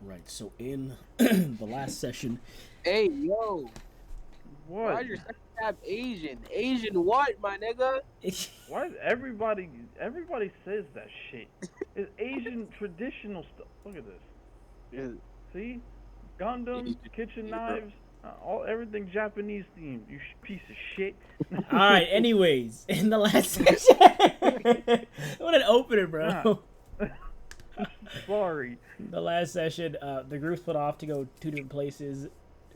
Right. So in the last session, Hey, yo, why What? is your second tab Asian? Asian what, my nigga? Why is everybody says that shit? It's Asian traditional stuff. Look at this. Yeah, See? Gundams, Asian, kitchen yeah, bro. knives, all everything Japanese themed. You piece of shit. all right. Anyways, in the last session, what an opener, God. bro. Sorry. The last session, the group split off to go two different places.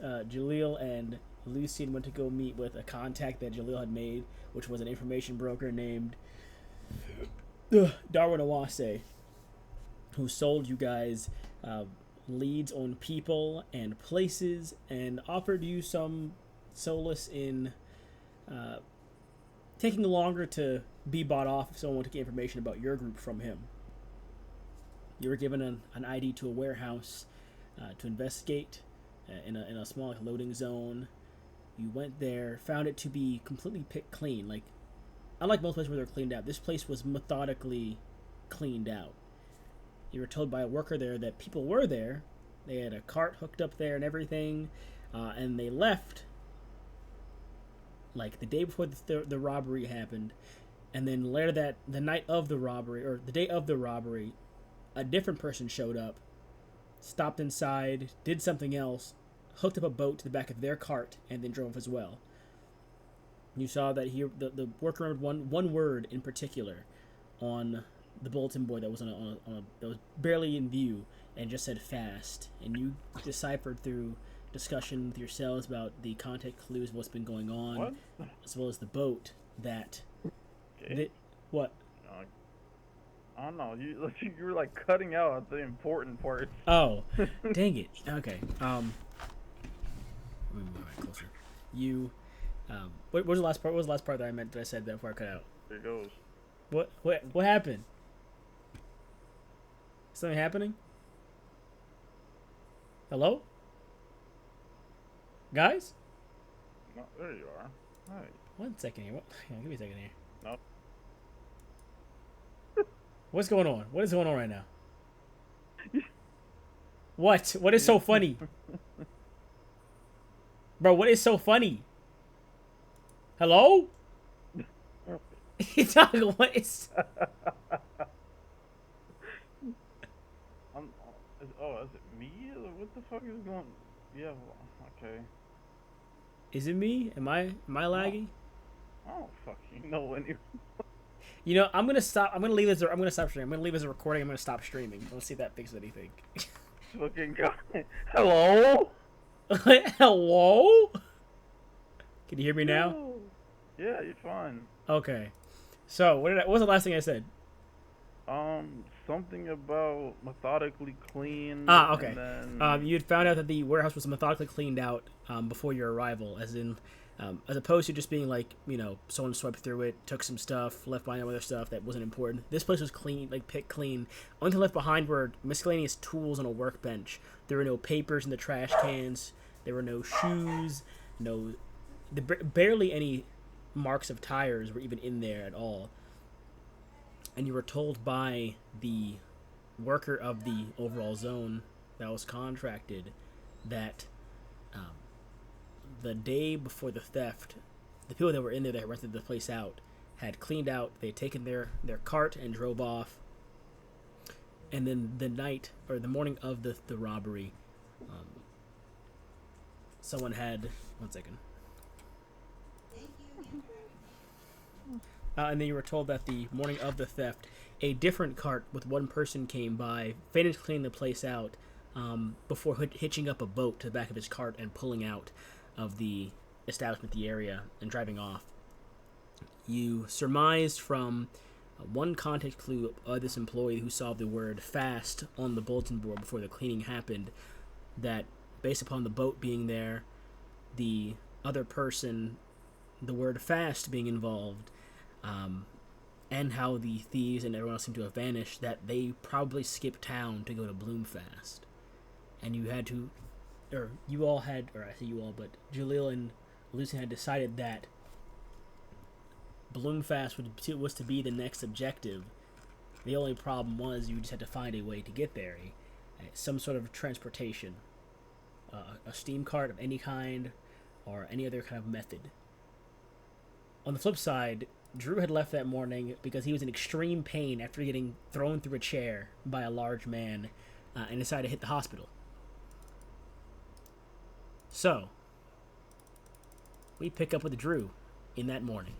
Jaleel and Lucien went to go meet with a contact that Jaleel had made, which was an information broker named Darwin Awase, who sold you guys uh, leads on people and places and offered you some solace in uh, taking longer to be bought off if someone wanted to get information about your group from him. You were given an ID to a warehouse to investigate in a small loading zone. You went there, found it to be completely picked clean. Like, unlike most places where they're cleaned out, this place was methodically cleaned out. You were told by a worker there that people were there. They had a cart hooked up there and everything, and they left like the day before the robbery happened, and then later that the night of the robbery or the day of the robbery, a different person showed up, stopped inside, did something else, hooked up a boat to the back of their cart, and then drove as well. You saw that the worker remembered one word in particular on the bulletin board that was that was barely in view and just said fast. And you deciphered through discussion with yourselves about the contact clues of what's been going on, What? as well as the boat that Okay. that what Uh, I don't know. You were like cutting out the important parts. oh dang it okay let me move my closer you what was the last part? What was the last part that I meant that I said that before I cut out? There it goes. What happened? Something happening? Hello, guys? No, there you are. Hi. 1 second here. What? Yeah, give me a second here. No. What's going on? What is going on right now? What? What is so funny, bro? What is so funny? Hello? Dog, what is? Is it me? What the fuck is going? Yeah. Okay. Is it me? Am I Oh, laggy? I don't fucking know any. You know, I'm gonna stop. I'm gonna leave this. I'm gonna stop streaming. I'm gonna leave this a recording. I'm gonna stop streaming. Let's see if that fixes anything. Fucking guy. Hello. Hello? Can you hear me now? Yo. Yeah, you're fine. Okay. So what was the last thing I said? Something about methodically cleaned, Ah, and okay. then You had found out that the warehouse was methodically cleaned out before your arrival, as opposed to just being like, someone swept through it, took some stuff, left behind other stuff that wasn't important. This place was clean, like picked clean. Only thing left behind were miscellaneous tools on a workbench. There were no papers in the trash cans. There were no shoes. No, barely any marks of tires were even in there at all. And you were told by the worker of the overall zone that was contracted that um, the day before the theft, the people that were in there that rented the place out had cleaned out. They had taken their cart and drove off. And then the night or the morning of the robbery, um, someone had 1 second. And then you were told that the morning of the theft, a different cart with one person came by, finished cleaning the place out before hitching up a boat to the back of his cart and pulling out of the establishment, the area, and driving off. You surmised from one contact clue of this employee who saw the word fast on the bulletin board before the cleaning happened that based upon the boat being there, the other person, the word fast being involved, um, and how the thieves and everyone else seemed to have vanished, that they probably skipped town to go to Bloomfast. And you had to, or you all had, or I say you all, but Jaleel and Lucien had decided that Bloomfast was to be the next objective. The only problem was you just had to find a way to get there. some sort of transportation, a steam cart of any kind, or any other kind of method. On the flip side, Drew had left that morning because he was in extreme pain after getting thrown through a chair by a large man, and decided to hit the hospital. So, we pick up with Drew in that morning.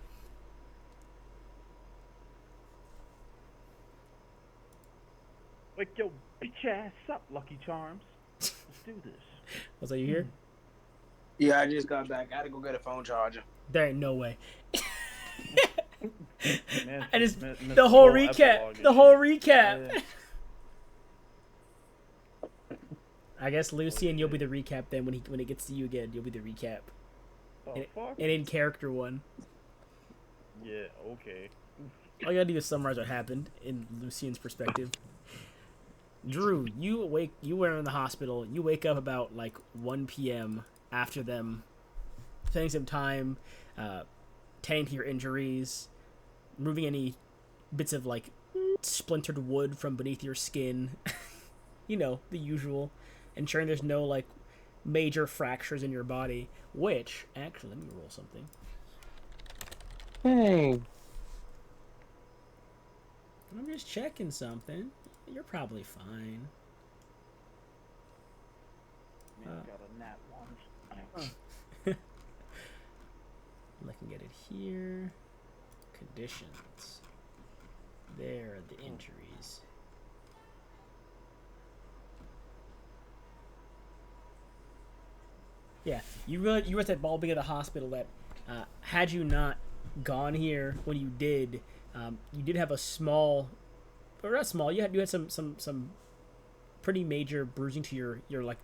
Wake your bitch ass up, Lucky Charms. Let's do this. Was that you here? Yeah, I just got back. I had to go get a phone charger. There ain't no way. Man, I just man, the whole epilogue recap. and The whole shit. recap. Yeah. I guess Lucy and you'll be the recap then when it gets to you again. You'll be the recap. Oh, And, fuck. and in character one. Yeah, okay. All you gotta do is summarize what happened in Lucian's perspective. Drew, you were in the hospital. You wake up about like 1 p.m. after them spending some time tending to your injuries, removing any bits of like splintered wood from beneath your skin. You know, the usual. Ensuring there's no like major fractures in your body. Which, actually, let me roll something. Hey. I'm just checking something. You're probably fine. Man, got a nat lunch. I can get it here. Conditions. There are the injuries. Yeah, you were at that ball being at the hospital that had you not gone here when you did have a small, or not small, you had some pretty major bruising to your like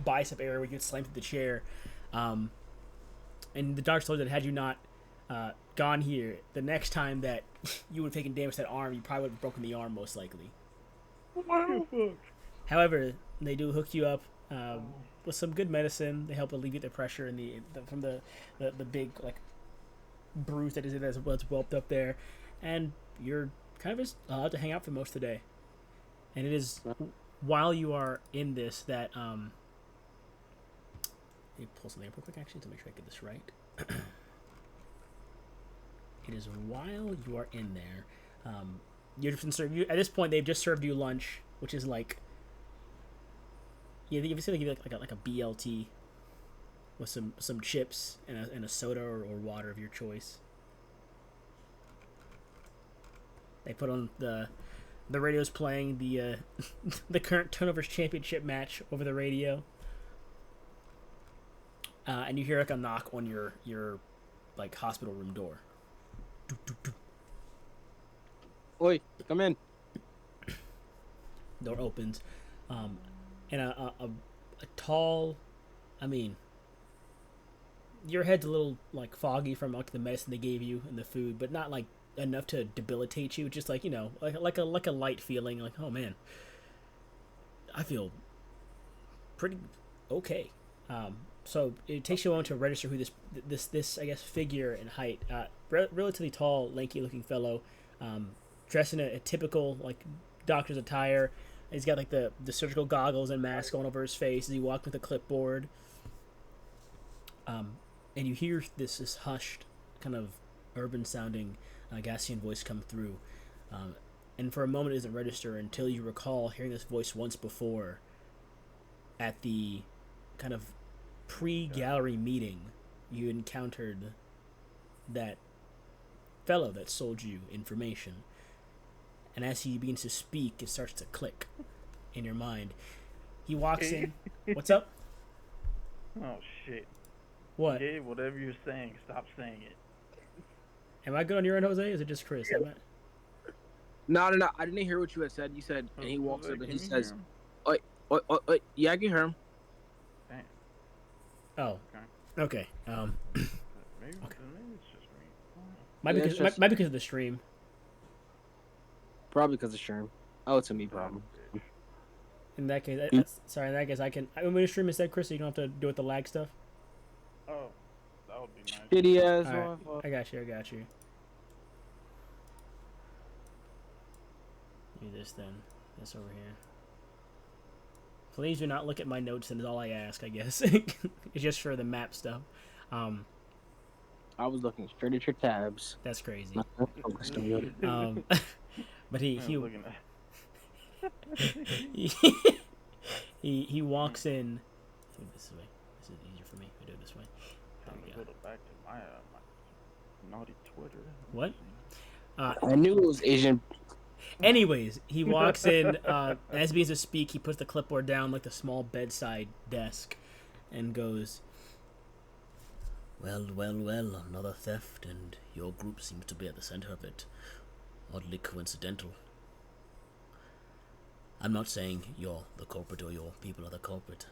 bicep area where you get slammed through the chair, and the doctor told you that had you not gone here, the next time that you would have taken damage to that arm, you probably would have broken the arm most likely. However, they do hook you up with some good medicine. They help alleviate the pressure and from the big like bruise that is what's whelped up there, and you're kind of just allowed to hang out for most of the day. And it is while you are in this that let me pull something up real quick actually to make sure I get this right. It is while you are in there, you've been served. At this point, they've just served you lunch, which is like, yeah, they give you like a BLT with some chips and a soda or water of your choice. They put on the radio's playing the the current Turnovers Championship match over the radio, and you hear like a knock on your like hospital room door. Oi, come in. Door opens, and a tall, I mean, your head's a little like foggy from like the medicine they gave you and the food, but not like enough to debilitate you. Just like, you know, like a light feeling, like, oh man, I feel pretty okay. So it takes you a moment to register who this I guess figure in height, relatively tall, lanky looking fellow, dressed in a typical like doctor's attire. He's got like the surgical goggles and mask on over his face as he walks with a clipboard. And you hear this hushed, kind of urban sounding Gassian voice come through. And for a moment it doesn't register until you recall hearing this voice once before at the kind of pre-gallery meeting. You encountered that fellow that sold you information. And as he begins to speak, it starts to click in your mind. He walks in. What's up? Oh, shit. What? Yeah, whatever you're saying, stop saying it. Am I good on your end, Jose? Or is it just Chris? No. I didn't hear what you had said. You said, and he walks up and he says, oi, yeah, I can hear him. Damn. Oh. Okay. Maybe, Okay. maybe it's just me. Might be because of the stream. Probably because of Sherm. Oh, it's a me problem. In that case, I can. I'm going to stream instead, Chris, so you don't have to do with the lag stuff. Oh, that would be nice. Shitty ass All right. motherfucker. I got you. Do this then. This over here. Please do not look at my notes, and is all I ask, I guess. It's just for the map stuff. Um, I was looking straight at your tabs. that's crazy. Not focused on you. But Man, looking at. he walks in. I think this way. This is easier for me. I do it this way. There Trying we to go. go back to my naughty Twitter. What? I knew it was Asian. Anyways, he walks in. As he begins to speak, he puts the clipboard down like the small bedside desk, and goes, "Well, well, well, another theft, and your group seems to be at the center of it. Oddly coincidental. I'm not saying you're the culprit or your people are the culprit.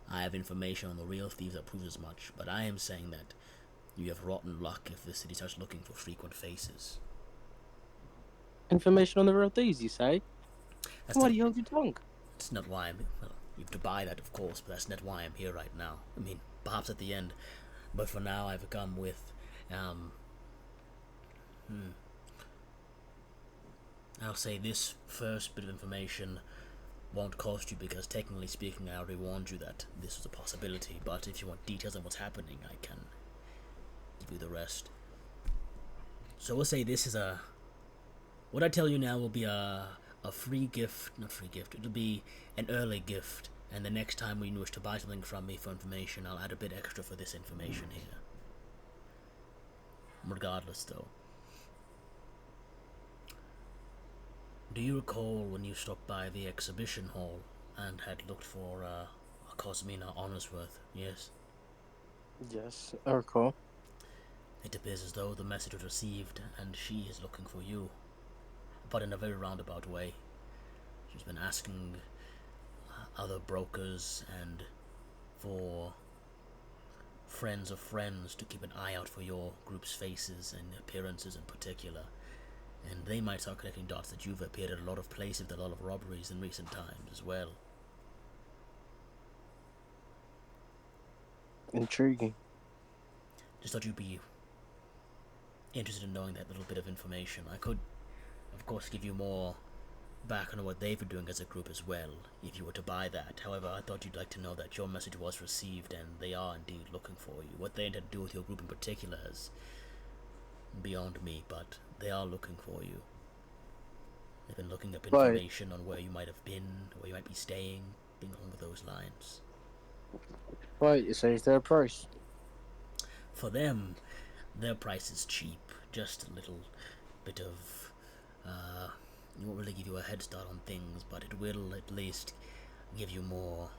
I have information on the real thieves that proves as much, but I am saying that you have rotten luck if the city starts looking for frequent faces." Information on the real thieves, you say? That's Why not, do you hold your tongue? that's not why I'm... Well, you have to buy that, of course, but that's not why I'm here right now. I mean, perhaps at the end. But for now, I've come with... I'll say this first bit of information won't cost you because, technically speaking, I already warned you that this was a possibility. But if you want details on what's happening, I can give you the rest. So we'll say this is a... What I tell you now will be a free gift, not free gift, it'll be an early gift, and the next time when you wish to buy something from me for information, I'll add a bit extra for this information here. Regardless, though. Do you recall when you stopped by the exhibition hall and had looked for a Cosmina Honorsworth, yes? Yes, I recall. It appears as though the message was received, and she is looking for you. But in a very roundabout way. She's been asking other brokers and for friends of friends to keep an eye out for your group's faces and appearances in particular. And they might start connecting dots that you've appeared at a lot of places with a lot of robberies in recent times as well. Intriguing. Just thought you'd be interested in knowing that little bit of information. I could, of course, give you more back on what they've been doing as a group as well, if you were to buy that. However, I thought you'd like to know that your message was received and they are indeed looking for you. What they intend to do with your group in particular is beyond me, but they are looking for you. They've been looking up information on where you might have been, where you might be staying, being along those lines. Right, you say it's their price. For them, their price is cheap. Just a little bit of, it won't really give you a head start on things, but it will at least give you more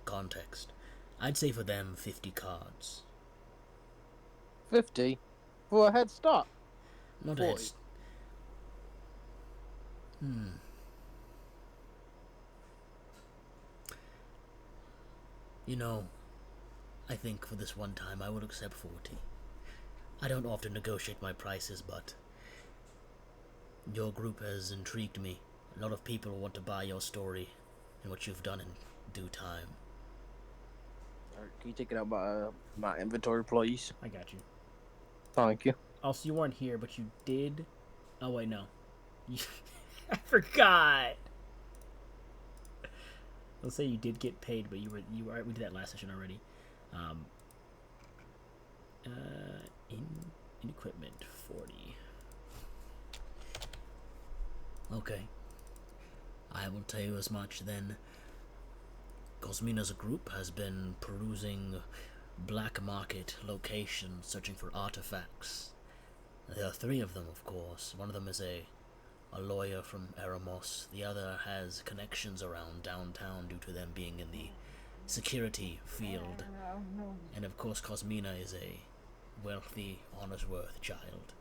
context. I'd say for them, 50 cards. 50? For a head start? Not 40. a head... You know, I think for this one time I will accept 40. I don't often negotiate my prices, but your group has intrigued me. A lot of people want to buy your story and what you've done in due time. Alright, can you take it out my inventory, please? I got you. Thank you. Also, you weren't here, but you did... Oh, wait, no. I forgot! Let's say you did get paid, but you were we did that last session already. In equipment 40. Okay. I will tell you as much then. Cosmina's group has been perusing black market locations, searching for artifacts. There are 3 of them, of course. One of them is a lawyer from Eremos. The other has connections around downtown due to them being in the security field. And of course, Cosmina is a wealthy, Honorsworth child.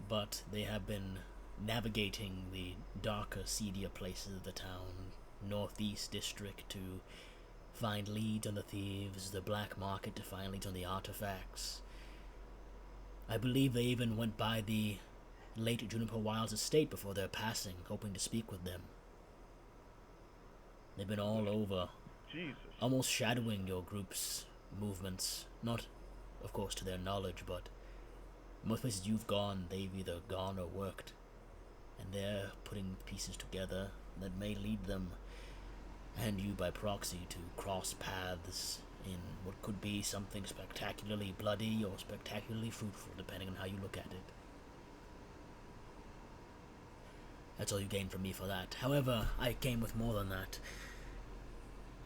But they have been navigating the darker, seedier places of the town, northeast district, to find leads on the thieves, the black market to find leads on the artifacts. I believe they even went by the late Juniper Wilds estate before their passing, hoping to speak with them. They've been all over, Jesus. almost shadowing your group's movements. Not, of course, to their knowledge, but most places you've gone, they've either gone or worked. and they're putting pieces together that may lead them, and you by proxy, to cross paths in what could be something spectacularly bloody or spectacularly fruitful, depending on how you look at it. That's all you gain from me for that. However, I came with more than that.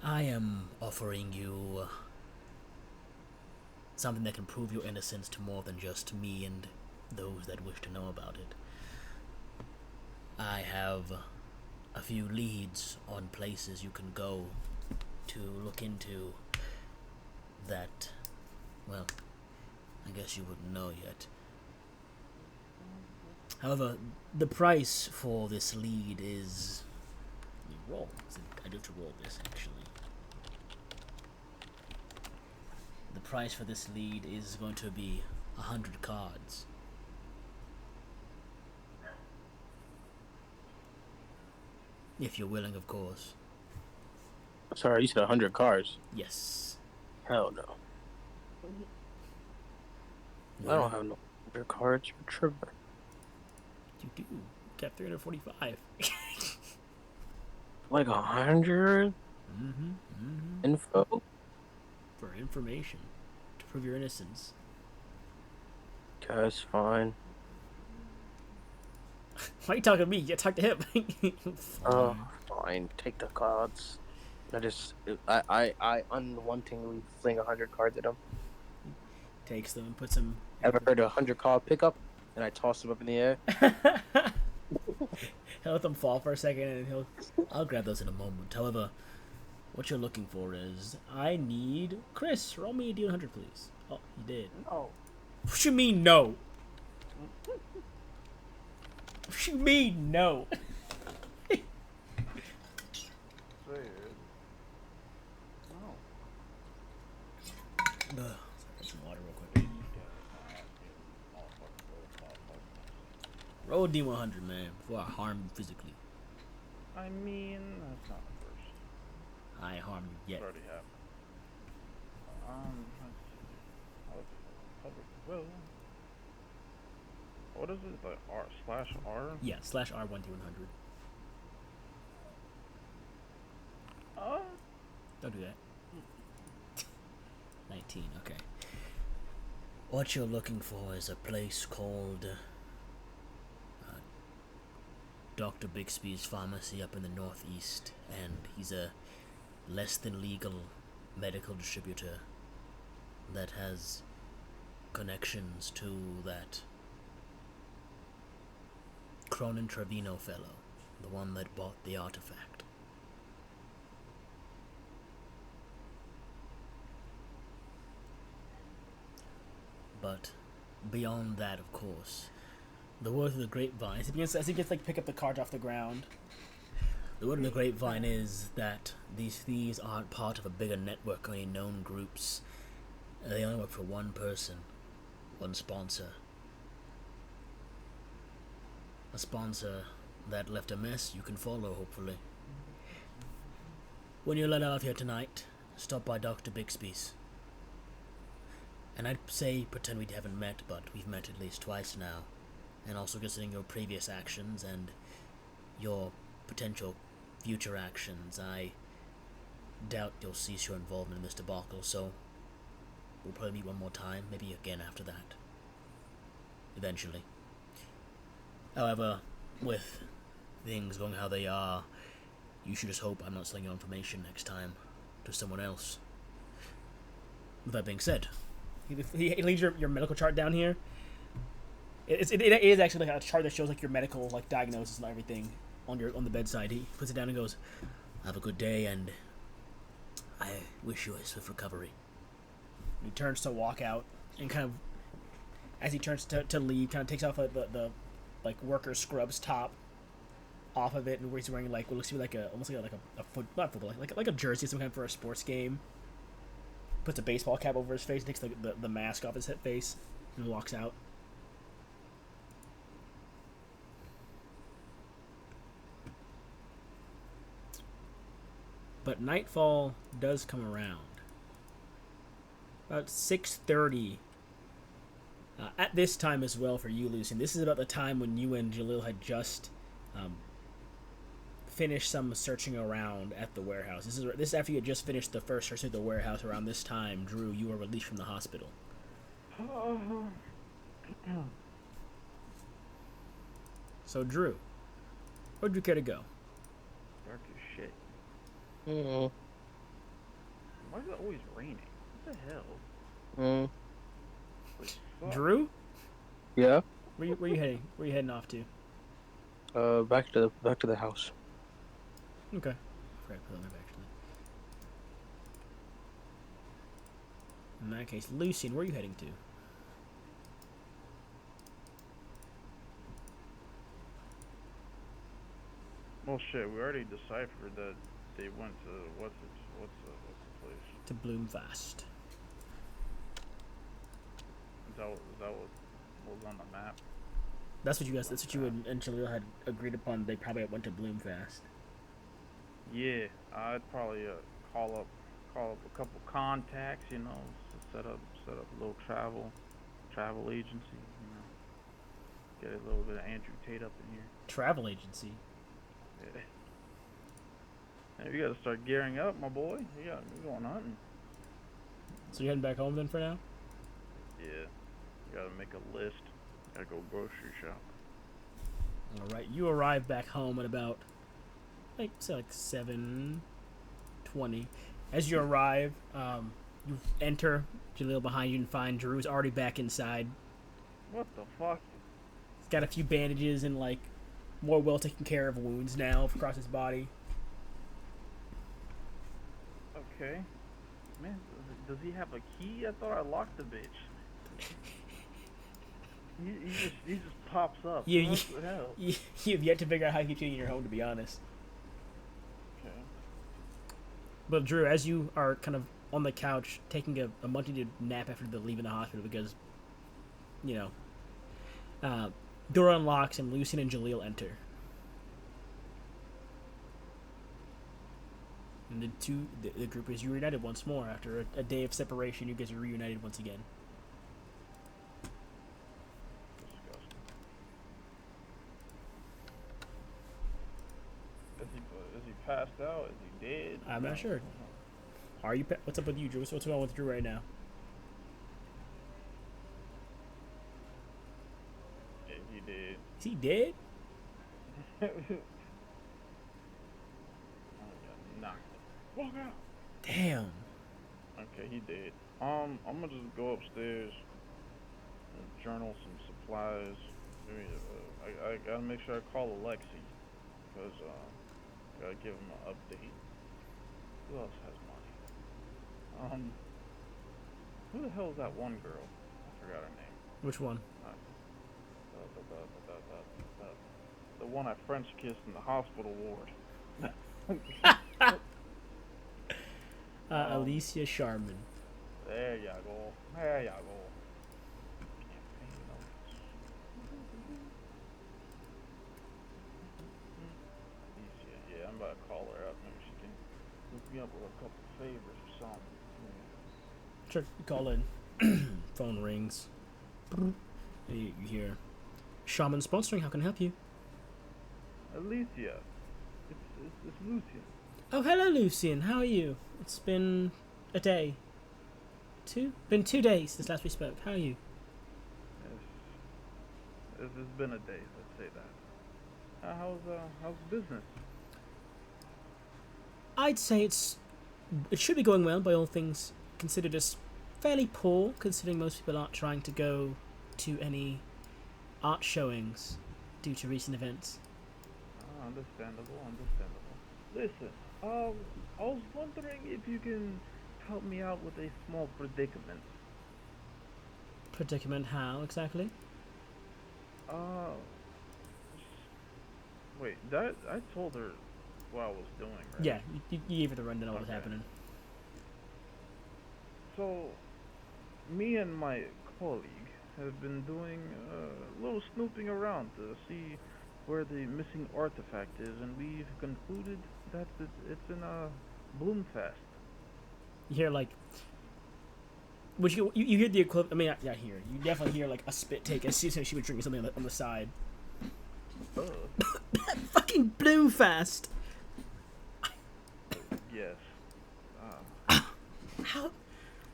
I am offering you something that can prove your innocence to more than just me and those that wish to know about it. I have a few leads on places you can go to look into that, well, I guess you wouldn't know yet. However, the price for this lead is... You roll. I do have to roll this, actually. The price for this lead is going to be 100 cards. If you're willing, of course. Sorry, you said 100 cars. Yes. Hell no. I don't have no 100 cards. You're tripping. You do. You got 345. Like 100? Info? For information. To prove your innocence. That's fine. Why are you talking to me? You talk to him. Oh, fine. Take the cards. I unwantingly fling 100 cards at him. Takes them and puts them... Ever heard of 100 card pickup? And I toss them up in the air. He'll let them fall for a second and I'll grab those in a moment. However, what you're looking for is... I need... Chris, roll me a D100, please. Oh, he did. No. What you mean, no? What you mean, no? Say it. No. Ugh. Some water real quick. Roll a D100, man, before I harm you physically. I mean, that's not the first. I ain't harmed you yet. It already happened. Let's see. Public will. What is it? The R/R? Yeah, /R1 D100. Don't do that. 19, okay. What you're looking for is a place called Dr. Bixby's Pharmacy up in the northeast, and he's a less than legal medical distributor that has connections to that Cronin Trevino fellow, the one that bought the artifact. But beyond that, of course, the word of the grapevine, as he gets like pick up the cards off the ground, the word of the grapevine is that these thieves aren't part of a bigger network of any known groups. They only work for one person, one sponsor. A sponsor that left a mess you can follow, hopefully. When you're let out of here tonight, stop by Dr. Bixby's. And I'd say pretend we haven't met, but we've met at least twice now. And also considering your previous actions and your potential future actions, I doubt you'll cease your involvement in this debacle, so we'll probably meet one more time, maybe again after that. Eventually. However, with things going how they are, you should just hope I'm not selling your information next time to someone else. With that being said, he leaves your medical chart down here. It is actually like a chart that shows like your medical like diagnosis and everything on the bedside. He puts it down and goes, "Have a good day, and I wish you a swift recovery." And he turns to walk out, and kind of as he turns to leave, kind of takes off the like worker scrubs top off of it, and he's wearing like what looks to be like almost like a not football, like a jersey, some kind for a sports game. Puts a baseball cap over his face, takes the mask off his head face, and walks out. But nightfall does come around. About 6:30. At this time as well for you, Lucian. This is about the time when you and Jalil had just um, finish some searching around at the warehouse. This is after you had just finished the first search at the warehouse. Around this time, Drew, you were released from the hospital. So, Drew, where'd you care to go? Dark as shit. Mm. Why is it always raining? What the hell? Mm. Fuck. Drew, Yeah. where you heading? Where you heading off to? Back to the house. Okay. Forgot to put on there actually. In that case, Lucian, where are you heading to? Well, shit, we already deciphered that they went to what's the place? To Bloomfast. Is that what was on the map? That's what you and Jaleel had agreed upon. They probably went to Bloomfast. Yeah, I'd probably call up a couple contacts, you know, set up a little travel agency, you know, get a little bit of Andrew Tate up in here. Travel agency. Yeah. Hey, you gotta start gearing up, my boy. You're going hunting. So you're heading back home then for now? Yeah, you gotta make a list. Gotta go grocery shop. All right. You arrive back home at about like 7:20. As you arrive, you enter. Jaleel behind you and find Drew's already back inside. What the fuck? He's got a few bandages and like more well taken care of wounds now across his body. Okay. Man, does he have a key? I thought I locked the bitch. he just pops up. What the hell? You've yet to figure out how he keeps you in your home, to be honest. Okay. But Drew, as you are kind of on the couch taking a much-needed nap after leaving the hospital because, you know, door unlocks and Lucian and Jaleel enter. And the group is reunited once more after a day of separation. You guys are reunited once again. Disgusting. Is he passed out? Is he dead? I'm not sure. Are you? What's up with you, Drew? What's going on with Drew right now? Yeah, he did. Is he dead? Knocked. Walk out. Damn. Okay, he did. I'm gonna just go upstairs and journal some supplies. Maybe, I gotta make sure I call Alexi because gotta give him an update. Who else has money? Who the hell is that one girl? I forgot her name. Which one? The one I French kissed in the hospital ward. Alicia Sharman. There ya go. There ya go. Campaign notes. Alicia, yeah, I'm about to call her up. Maybe she can hook me up with a couple favors or something. Sure, you call in. Phone rings. And you hear, Shaman sponsoring, how can I help you? Alicia, it's Lucian. Oh, hello, Lucian. How are you? It's been a day. Been 2 days since last we spoke. How are you? It's been a day, let's say that. How's business? I'd say it should be going well by all things considered. As fairly poor, considering most people aren't trying to go to any art showings due to recent events. Understandable. Listen, I was wondering if you can help me out with a small predicament. Predicament? How exactly? Wait, I told her what I was doing, right? Yeah, you gave her the rundown of what was happening. So, me and my colleague have been doing a little snooping around to see where the missing artifact is, and we've concluded that it's in Bloomfast. You hear like, which you hear the equivalent. I mean, not here. You definitely hear like a spit take as soon as she was drinking something on the side. fucking Bloomfast! Yes.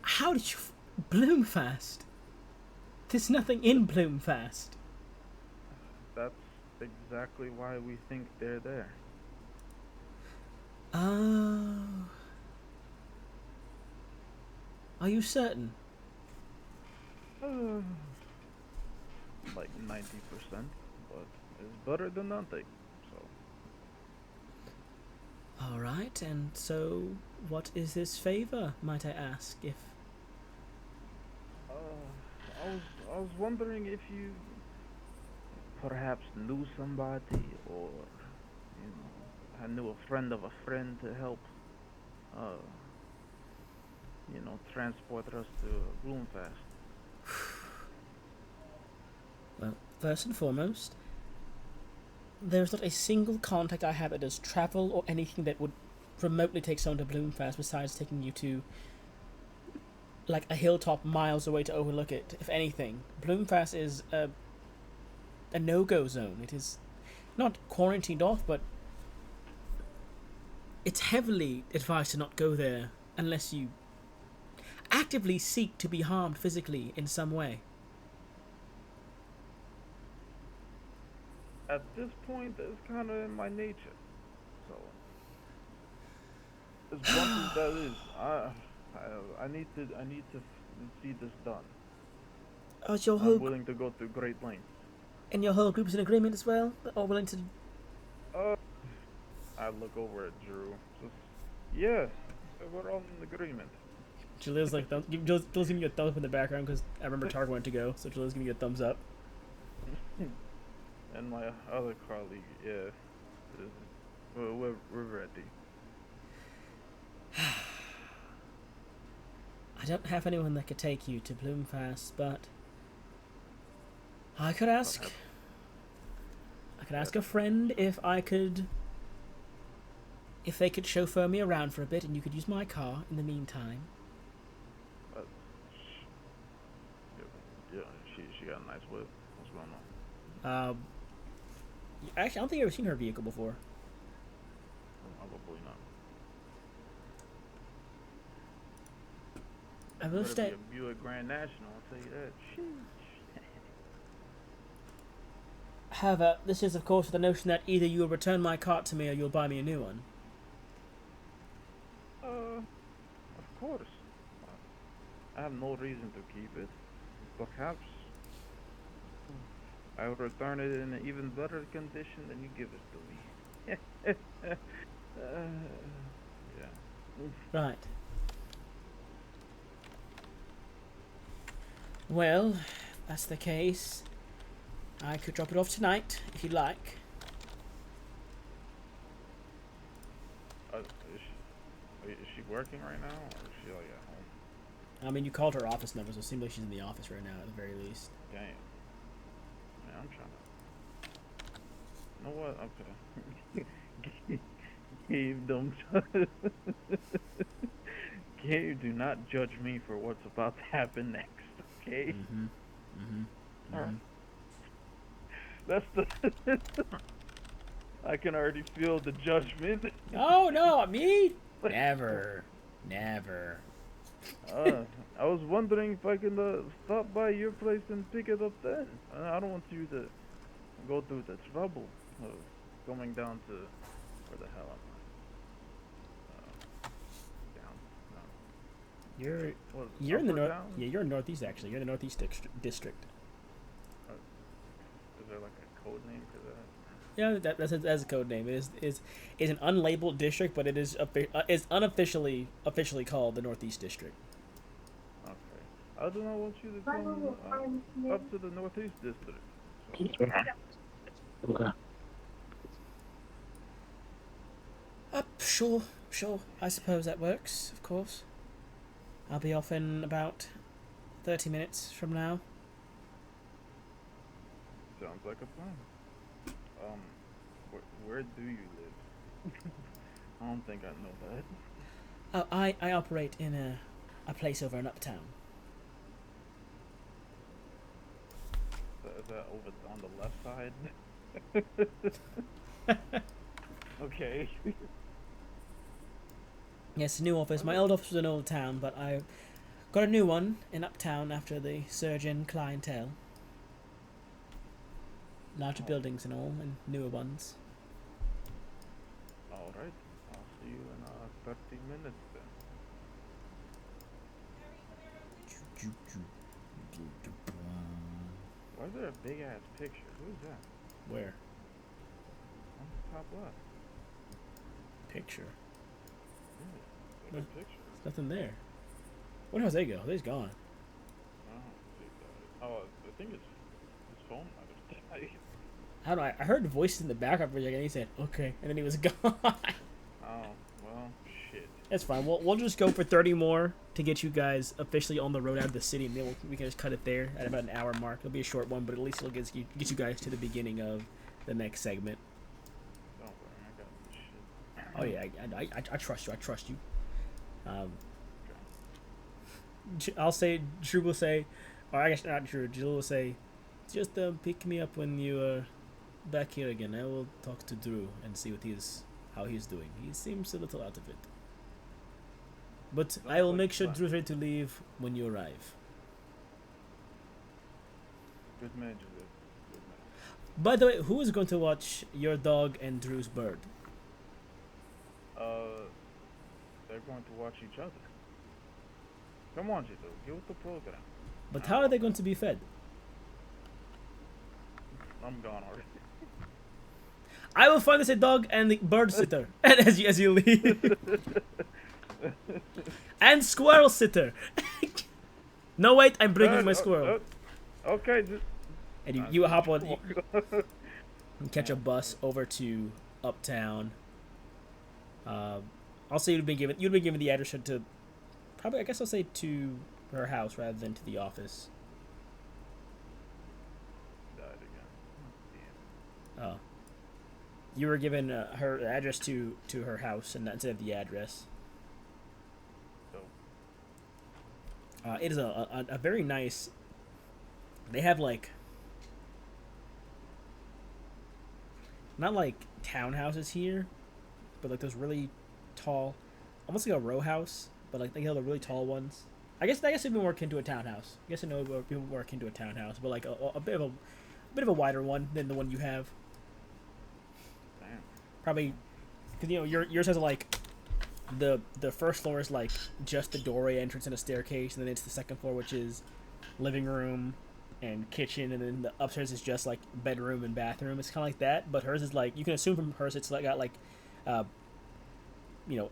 How did you... Bloomfast? There's nothing in Bloomfast. That's exactly why we think they're there. Oh. Are you certain? Like 90%, but it's better than nothing. So. All right, and so what is this favor, might I ask? If I was wondering if you perhaps knew somebody, or I knew a friend of a friend to help, transport us to Bloomfast. Well, first and foremost, there's not a single contact I have that does travel or anything that would remotely take someone to Bloomfast besides taking you to like a hilltop miles away to overlook it. If anything, Bloomfast is a no-go zone. It is not quarantined off, but it's heavily advised to not go there unless you actively seek to be harmed physically in some way. At this point, it's kind of in my nature. So, as blunt as that is, I need to see this done. Oh, your I'm whole willing to go through great lengths. and your whole group's in agreement as well, or willing to? I look over at Drew. Just, yeah, we're all in agreement. Julia's like, Julia's giving you a thumbs up in the background because I remember Targ went to go, so Julia's giving you a thumbs up. And my other colleague, yeah, we're ready. I don't have anyone that could take you to Bloomfast, but I could ask. I could ask a friend if they could chauffeur me around for a bit, and you could use my car in the meantime. Yeah, she got a nice whip. What's going on? Actually, I don't think I've ever seen her vehicle before. Probably not. I will stay. A Buick Grand National, I'll tell you that. Sheesh. However, this is, of course, with the notion that either you will return my cart to me or you'll buy me a new one. Of course. I have no reason to keep it. Perhaps I will return it in an even better condition than you give it to me. Yeah. Right. Well, if that's the case, I could drop it off tonight, if you'd like. Is she working right now, or is she like at home? I mean, you called her office number, so it seems like she's in the office right now, at the very least. Damn. Man, I'm trying to... You know what? Okay. Gabe, don't... Gabe, do not judge me for what's about to happen next, okay? Alright. That's the... I can already feel the judgment. Oh, no, me? Never. Never. I was wondering if I can stop by your place and pick it up then. I don't want you to go through the trouble of going down to... Where the hell am I? Down. No. You're in the north. Down? Yeah, you're in northeast actually. You're in the northeast district. Is there like a code name for that? Yeah, that's a code name. It is an unlabeled district, but it is unofficially called the Northeast District. Okay. I do not want you to come up to the Northeast District. So. Sure. I suppose that works. Of course. I'll be off in about 30 minutes from now. Sounds like a plan. Where do you live? I don't think I know that. Oh, I operate in a place over in Uptown. Is that over on the left side? Okay. Yes, new office. My old office was in Old Town, but I got a new one in Uptown after the surge in clientele. Larger buildings and all, and newer ones. Alright. I'll see you in 30 minutes then. Why is there a big ass picture? Who is that? Where? On the top left. Picture. Yeah, like a picture. There's nothing there. Where did Jose go? Jose's gone. Oh, I think his phone might have died. I don't know. I heard voices in the background for a second, and he said, okay, and then he was gone. Oh, well, shit. That's fine. We'll just go for 30 more to get you guys officially on the road out of the city, and then we can just cut it there at about an hour mark. It'll be a short one, but at least it'll get you guys to the beginning of the next segment. Don't worry, I got this shit. Oh yeah, I trust you. I trust you. I'll say, Drew will say, or I guess not Drew. Drew will say, just pick me up when you back here again. I will talk to Drew and see how he's doing. He seems a little out of it. But I will make sure Drew's ready to leave when you arrive. Good man, Joseph. Good man. By the way, who is going to watch your dog and Drew's bird? They're going to watch each other. Come on, Jito, get with the program. But how are they going to be fed? I'm gone already. I will find us a dog and the bird sitter, and as you leave, and squirrel sitter. No wait, I'm bringing my squirrel. Okay, just. And you hop on, and catch a bus over to Uptown. I'll say you'd been given the address to, probably I guess I'll say to her house rather than to the office. Died again. Oh. You were given her address to her house and instead of the address. It is a very nice. They have like not like townhouses here, but like those really tall, almost like a row house, but like they have the really tall ones. I guess it'd be more akin to a townhouse. I guess I know it would be more akin to a townhouse, but like a bit of a wider one than the one you have. Damn. Probably because yours has like the first floor is like just the doorway entrance and a staircase, and then it's the second floor, which is living room and kitchen, and then the upstairs is just like bedroom and bathroom. It's kind of like that, but hers is like, you can assume from hers it's like got like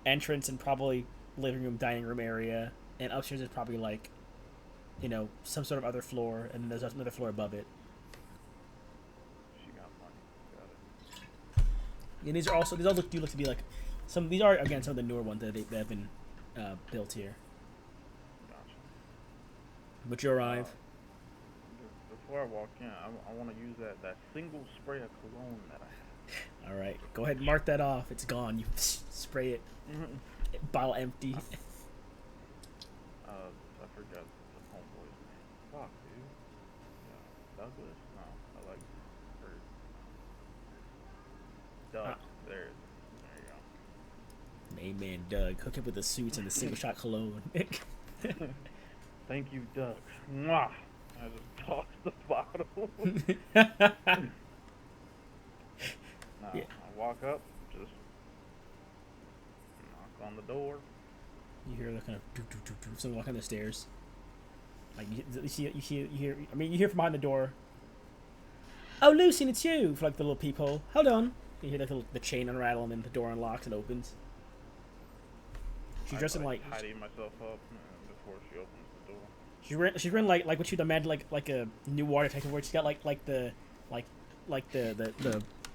entrance and probably living room, dining room area, and upstairs is probably like some sort of other floor, and then there's another floor above it. She got money. Got it. And these all look to be like these are again some of the newer ones that have been built here. Gotcha. But you arrive. Before I walk in, I want to use that single spray of cologne that I have. All right, go ahead and mark that off. It's gone. You spray it. Bottle empty. I forgot the homeboy's name. Fuck, dude. Douglas? No, I like her. Doug. There you go. Amen, Doug. Hook up with the suits and the single shot cologne. Thank you, Doug. Mwah! I just tossed the bottle. Yeah. I walk up, just knock on the door. You hear the kind of someone walking the stairs. Like you hear from behind the door. Oh, Lucian, it's you! For like the little peephole. Hold on. You hear the chain unrattle and then the door unlocks and opens. She's dressed in like tidying myself up before she opens the door. She's wearing like what you'd imagine like a new water detective, where she's got like the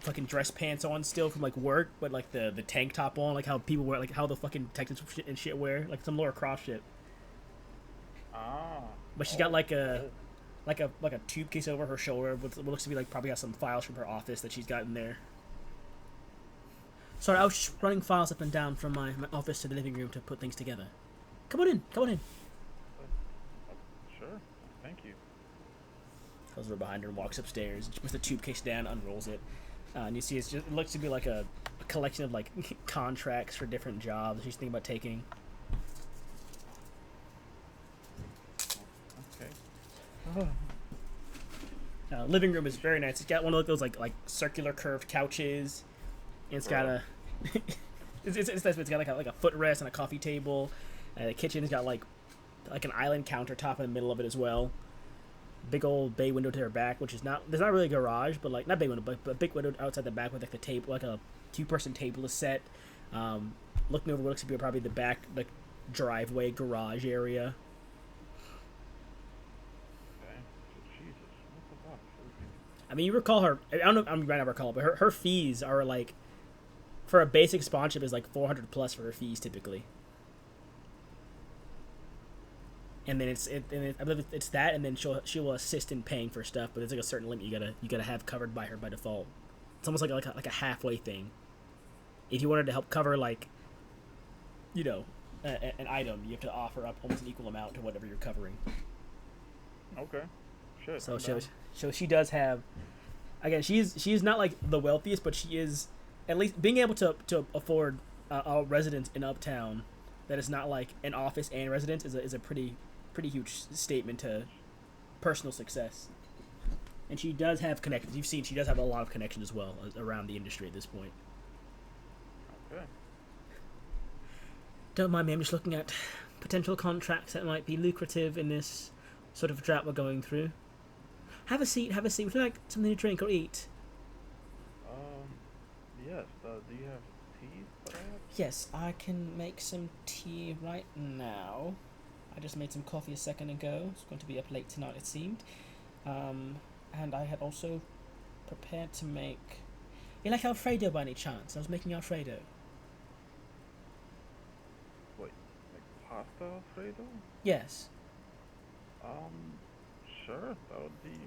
fucking dress pants on still from like work, but like the tank top on, like how people wear, like how the fucking detectives and shit wear, like some Laura Croft shit. Ah. But she's got like a tube case over her shoulder with what looks to be like probably got some files from her office that she's got in there. Sorry, I was just running files up and down from my office to the living room to put things together. Come on in. Sure. Thank you. Closes her behind her and walks upstairs. She puts the tube case down, unrolls it, And you see it looks to be like a collection of like contracts for different jobs she's thinking about taking. Okay. Living room is very nice. It's got one of those like circular curved couches. And it's got a it's nice. It's got like a footrest and a coffee table. The kitchen's got like an island countertop in the middle of it as well. Big old bay window to her back, which is not, there's not really a garage, but like not bay window, but a big window outside the back with like the table, like a 2-person table is set. Looking over what looks to be probably the back like driveway garage area. I mean, you recall her. I don't know. I might not recall, but her fees are like, for a basic sponsorship, is like 400 plus for her fees typically. And then I believe it's that, and then she will assist in paying for stuff, but it's like a certain limit you gotta have covered by her by default. It's almost like a halfway thing. If you wanted to help cover like, you know, an item, you have to offer up almost an equal amount to whatever you're covering. Okay. Shit. So she does have, again, she's not like the wealthiest, but she is at least being able to afford a residence in Uptown that is not like an office and residence is a pretty huge statement to personal success. And she does have connections. You've seen she does have a lot of connections as well around the industry at this point. Okay. Don't mind me, I'm just looking at potential contracts that might be lucrative in this sort of drought we're going through. Have a seat. Would you like something to drink or eat? Yes. Do you have tea, perhaps? Yes, I can make some tea right now. I just made some coffee a second ago. It's going to be up late tonight, it seemed. And I had also prepared to make... You like Alfredo by any chance? I was making Alfredo. Wait, like pasta Alfredo? Yes. Sure. That would be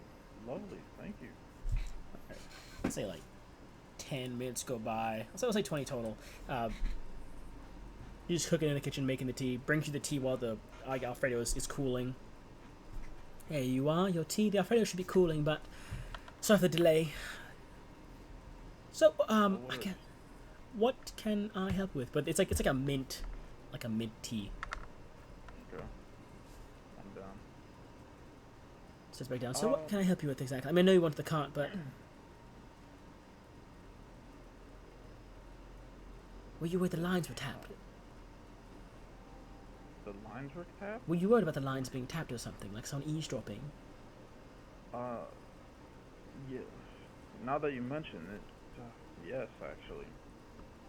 lovely. Thank you. Okay. Let's say like 10 minutes go by. Let's say 20 total. You just cook it in the kitchen, making the tea. Brings you the tea while the Alfredo is cooling. Here you are, your tea. The Alfredo should be cooling, but sorry for the delay. So, what can I help with? But it's like a mint tea. Okay. I'm down. So it's back down. So what can I help you with exactly? I mean, I know you wanted the cart, but were you worried the lines were tapped? The lines were tapped? Were you worried about the lines being tapped or something, like someone eavesdropping? Yeah. Now that you mention it, yes, actually.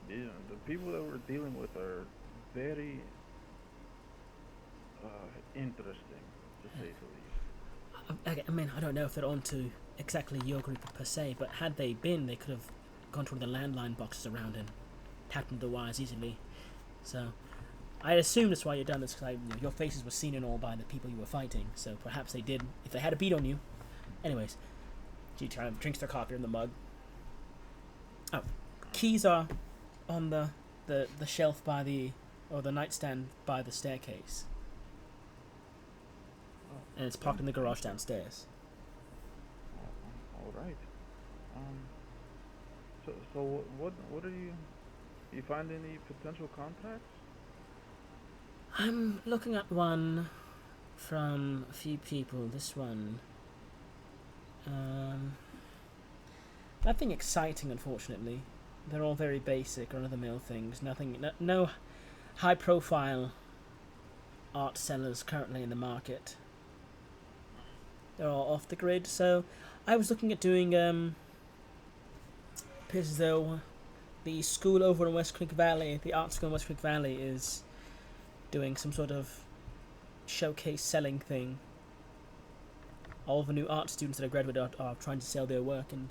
The people that we're dealing with are very interesting, to say the least. I mean, I don't know if they're onto exactly your group per se, but had they been, they could have gone to one of the landline boxes around and tapped into the wires easily. So, I assume that's why you've done this, because your faces were seen and all by the people you were fighting, so perhaps they did, if they had a beat on you. Anyways, she drinks their coffee in the mug. Oh, keys are on the shelf or the nightstand by the staircase. And it's parked in the garage downstairs. All right. So what are you? Do you find any potential contacts? I'm looking at one from a few people. This one. Nothing exciting, unfortunately. They're all very basic, run-of-the-mill things. No high-profile art sellers currently in the market. They're all off the grid. So, I was looking at doing. Appears as though the school over in West Creek Valley, the art school in West Creek Valley, is doing some sort of showcase selling thing. All the new art students that are graduated are trying to sell their work, and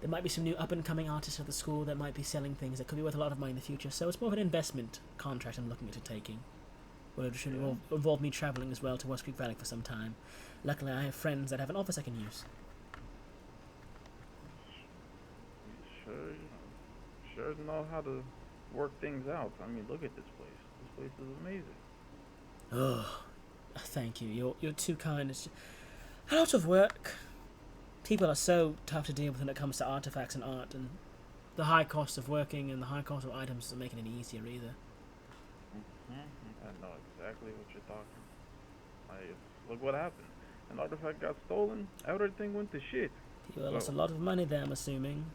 there might be some new up-and-coming artists at the school that might be selling things that could be worth a lot of money in the future. So it's more of an investment contract I'm looking at taking. Well, it should involve me travelling as well to West Creek Valley for some time. Luckily, I have friends that have an office I can use. Sure know how to work things out. I mean, look at this place. This place is amazing. Oh, thank you. You're too kind. It's a lot of work. People are so tough to deal with when it comes to artifacts and art, and the high cost of working and the high cost of items isn't making it any easier either. I know exactly what you're talking. Like, look what happened. An artifact got stolen. Everything went to shit. People lost a lot of money there, I'm assuming.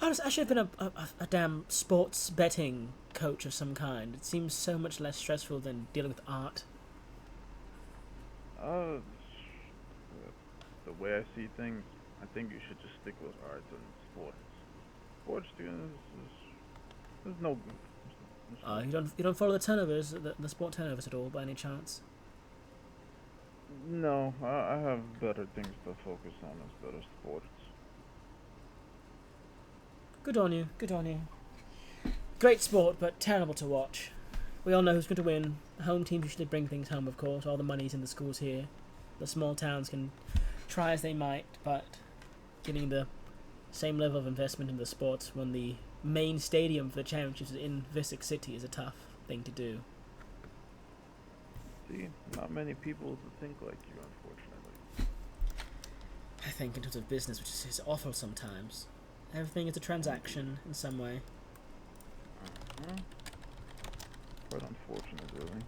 I should have been a damn sports betting coach of some kind. It seems so much less stressful than dealing with art. Uh, the way I see things, I think you should just stick with arts and sports. Sports, there's no. You don't follow the turnovers, the sport turnovers at all, by any chance? No, I have better things to focus on instead of sports. Good on you, good on you. Great sport, but terrible to watch. We all know who's going to win. The home teams usually bring things home, of course. All the money's in the schools here. The small towns can try as they might, but getting the same level of investment in the sports when the main stadium for the championships is in Visick City is a tough thing to do. See, not many people think like you, unfortunately. I think in terms of business, which is awful sometimes. Everything is a transaction in some way. Quite unfortunate, really.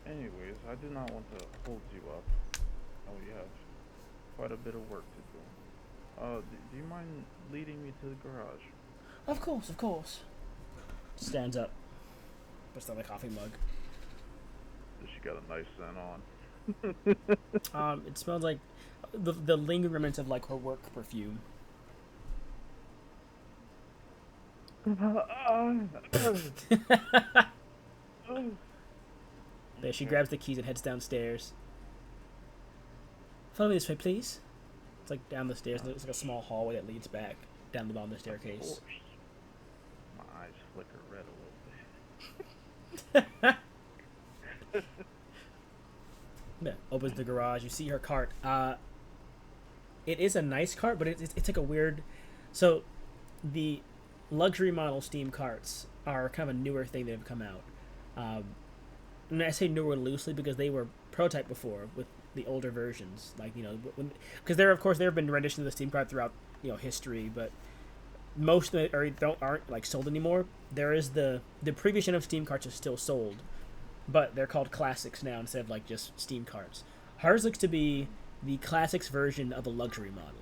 Anyways, I do not want to hold you up. Oh, you have quite a bit of work to do. Do you mind leading me to the garage? Of course. Stands up. Puts down the coffee mug. She got a nice scent on. It smells like the lingering remnants of like her work perfume. There, she grabs the keys and heads downstairs. Follow me this way, please. It's like down the stairs. There's like a small hallway that leads back down the bottom of the staircase. My eyes flicker red a little bit. Yeah, opens the garage. You see her cart. It is a nice cart, but it's like a weird. So, the luxury model Steam carts are kind of a newer thing that have come out. And I say newer loosely because they were prototyped before with the older versions, like because there have been renditions of the Steam cart throughout history, but most of them aren't like sold anymore. There is the previous gen of Steam carts is still sold, but they're called classics now instead of like just Steam carts. Hers looks to be the classics version of a luxury model.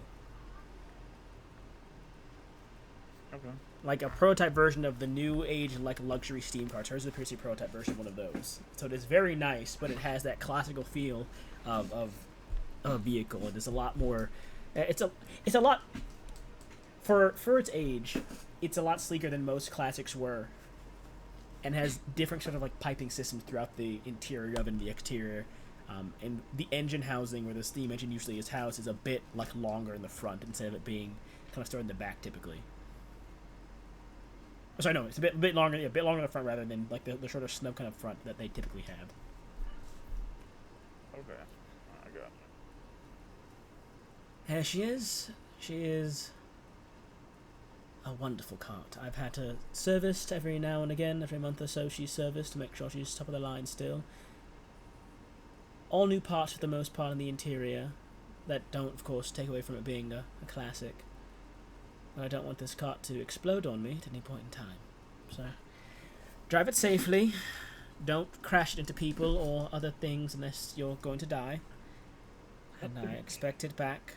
Okay. Like a prototype version of the new age like luxury Steam carts. Hers appears to be a prototype version of one of those. So it is very nice, but it has that classical feel of a vehicle. It is a lot more. It's a lot for its age. It's a lot sleeker than most classics were, and has different sort of like piping systems throughout the interior of and the exterior. And the engine housing, where the steam engine usually is housed, is a bit like longer in the front instead of it being kind of stored in the back typically. Oh, sorry, no, it's a bit longer. Yeah, a bit longer in the front rather than like the shorter snub kind of front that they typically have. Okay, I got it. And she is a wonderful cart. I've had her serviced every now and again, every month or so. She's serviced to make sure she's top of the line still. All new parts for the most part in the interior that don't, of course, take away from it being a classic. But I don't want this cart to explode on me at any point in time. So, drive it safely. Don't crash it into people or other things unless you're going to die. And I expect it back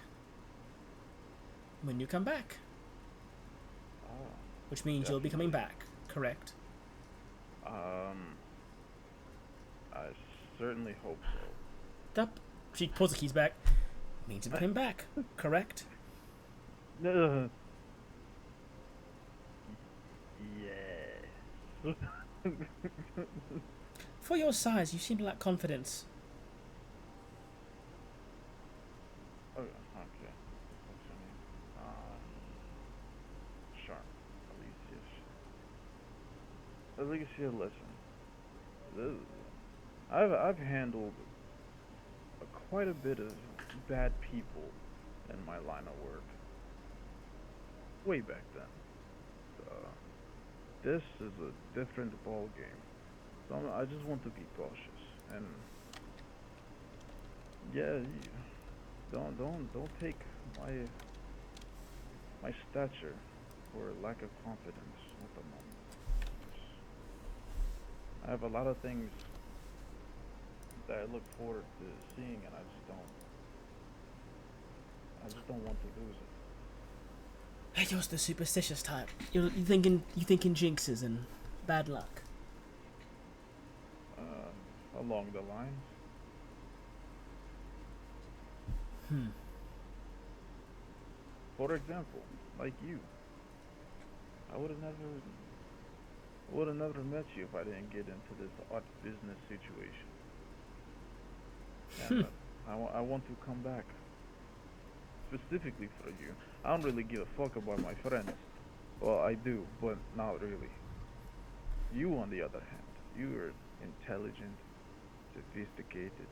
when you come back. Oh, Which means you'll be coming back, correct? I certainly hope so. Up. She pulls the keys back. Means you'll be coming back, correct? Yeah. For your size, you seem to lack confidence. Okay. What's your name? Sharp. Alicia, listen. I've handled quite a bit of bad people in my line of work. Way back then. This is a different ball game. So I just want to be cautious. And yeah, don't take my stature or lack of confidence at the moment. I have a lot of things that I look forward to seeing, and I just don't want to lose it. You're the superstitious type. You thinking jinxes and bad luck. Along the lines. For example, like you, I would have never met you if I didn't get into this art business situation. And I want to come back specifically for you. I don't really give a fuck about my friends. Well, I do, but not really. You, on the other hand, you are intelligent, sophisticated.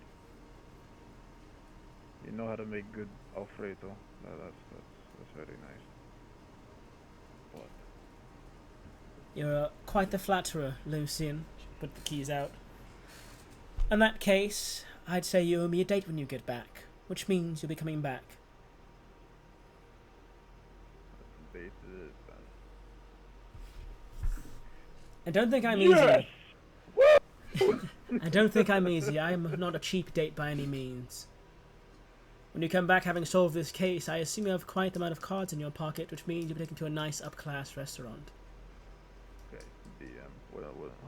You know how to make good Alfredo. That's very nice. But you're quite the flatterer, Lucian. Put the keys out. In that case, I'd say you owe me a date when you get back, which means you'll be coming back. that's the base it is, then. I don't think I'm easy. I don't think I'm easy. I'm not a cheap date by any means. When you come back having solved this case, I assume you have quite the amount of cards in your pocket, which means you'll be taken to a nice up-class restaurant. Okay, DM.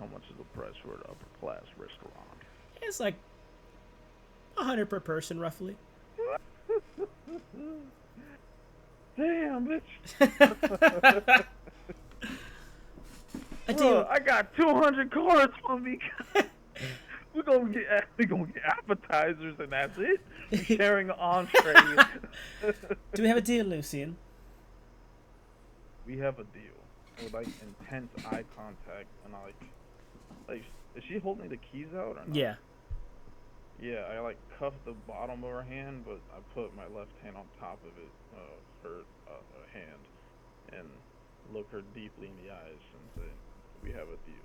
How much is the price for an upper-class restaurant? It's like 100 per person, roughly. Damn, bitch. Bro, I got 200 cards on me. We're gonna get appetizers and that's it. We're sharing entree. Do we have a deal, Lucian? We have a deal with like intense eye contact and like is she holding the keys out or not? Yeah. Yeah, I like cuff the bottom of her hand, but I put my left hand on top of it, her hand, and look her deeply in the eyes and say, "We have a deal."